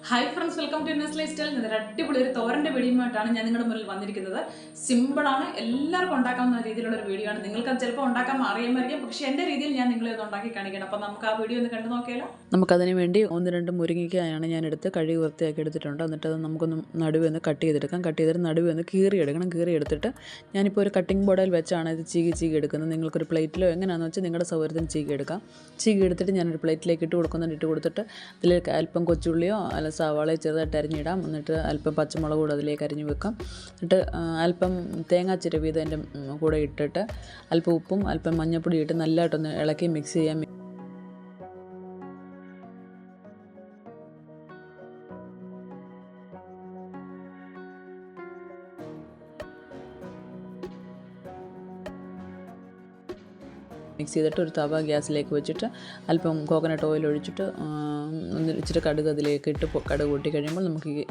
Hi friends, welcome to Inna's lifestyle. ഇന്നൊരു അടിപൊളി ഒരു തോരൻ്റെ വീഡിയോയുമായിട്ടാണ് ഞാൻ നിങ്ങളുടെ മുന്നിൽ വന്നിരിക്കുന്നത്. സിമ്പിളാണ്, എല്ലാവർക്കും ഉണ്ടാക്കാവുന്ന രീതിയിലുള്ള ഒരു വീഡിയോ ആണ്. നിങ്ങൾക്ക് അത് ചിലപ്പോൾ ഉണ്ടാക്കാൻ അറിയാമായിരിക്കും, പക്ഷേ എൻ്റെ രീതിയിൽ ഞാൻ നിങ്ങളെ ഒന്ന് ഉണ്ടാക്കി കാണിക്കണം. അപ്പോൾ നമുക്ക് ആ വീഡിയോ ഒന്ന് കണ്ടു നോക്കിയാലോ. നമുക്കതിന് വേണ്ടി 1-2 മുരിങ്ങയ്ക്കായാണ് ഞാൻ എടുത്ത് കഴുകി വൃത്തിയാക്കി എടുത്തിട്ടുണ്ട്. എന്നിട്ട് അത് നമുക്കൊന്ന് നടുവെ ഒന്ന് കട്ട് ചെയ്തെടുക്കാം. കട്ട് ചെയ്തിട്ട് നടുവെ ഒന്ന് കീറിയെടുക്കണം. കീറിയെടുത്തിട്ട് ഞാനിപ്പോൾ ഒരു കട്ടിംഗ് ബോർഡിൽ വെച്ചാണ് ഇത് ചീകി എടുക്കുന്നത്. നിങ്ങൾക്കൊരു പ്ലേറ്റിലോ എങ്ങനെയാണെന്ന് വെച്ചാൽ നിങ്ങളുടെ സൗകര്യത്തിന് ചീകി എടുക്കാം. ചീകി എടുത്തിട്ട് ഞാനൊരു പ്ലേറ്റിലേക്ക് ഇട്ട് കൊടുത്തിട്ട് അതിലേക്ക് അല്പം കൊച്ചുള്ളിയോ അല്ല സവാളയോ ചെറുതായിട്ട് അരിഞ്ഞിടാം. എന്നിട്ട് അല്പം പച്ചമുളക് കൂടെ അതിലേക്ക് അരിഞ്ഞ് വെക്കാം. എന്നിട്ട് അല്പം തേങ്ങാ ചിരവി ഇതിൻ്റെ കൂടെ ഇട്ടിട്ട് അല്പം ഉപ്പും അല്പം മഞ്ഞൾപ്പൊടി ഇട്ട് നല്ലതായിട്ടൊന്ന് ഇളക്കി മിക്സ് ചെയ്യാം. മിക്സ് ചെയ്തിട്ട് ഒരു തവ ഗ്യാസിലേക്ക് വെച്ചിട്ട് അല്പം കോക്കനട്ട് ഓയിൽ ഒഴിച്ചിട്ട് ഇച്ചിരി കടുക് അതിലേക്ക് ഇട്ട് കടുക് പൊട്ടി കഴിയുമ്പോൾ നമുക്ക് ഈ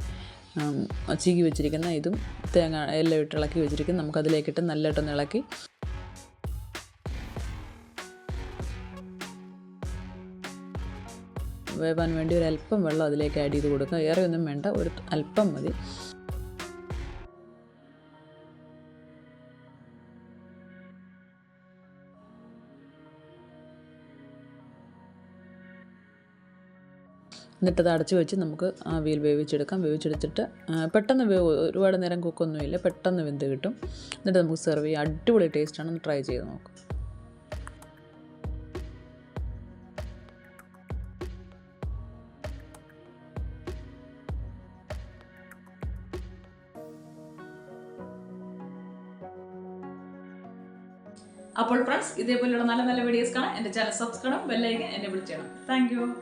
ചീകി വെച്ചിരിക്കുന്ന ഇതും തേങ്ങ എല്ലാം ഇട്ട് ഇളക്കി വെച്ചിരിക്കും. നമുക്കതിലേക്കിട്ട് നല്ലതായിട്ടൊന്ന് ഇളക്കി വേവാൻ വേണ്ടി ഒരു അല്പം വെള്ളം അതിലേക്ക് ആഡ് ചെയ്ത് കൊടുക്കുക. ഏറെ ഒന്നും വേണ്ട, ഒരു അല്പം മതി. എന്നിട്ടത് അടച്ച് വെച്ച് നമുക്ക് ആവിയിൽ വേവിച്ചെടുക്കാം. വേവിച്ചെടുത്തിട്ട് പെട്ടെന്ന് ഒരുപാട് നേരം കുക്കൊന്നുമില്ല, പെട്ടെന്ന് വെന്ത് കിട്ടും. എന്നിട്ട് നമുക്ക് സെർവ് ചെയ്യാം. അടിപൊളി ടേസ്റ്റാണ്, ഒന്ന് ട്രൈ ചെയ്ത് നോക്കാം. അപ്പോൾ ഫ്രണ്ട്സ്, ഇതേപോലെയുള്ള നല്ല നല്ല വീഡിയോസ് കാണാൻ എൻ്റെ ചാനൽ സബ്സ്ക്രൈബ് ചെയ്യണം, ബെല്ലൈക്കൻ എന്നെ വിളിച്ചേണം. Thank you.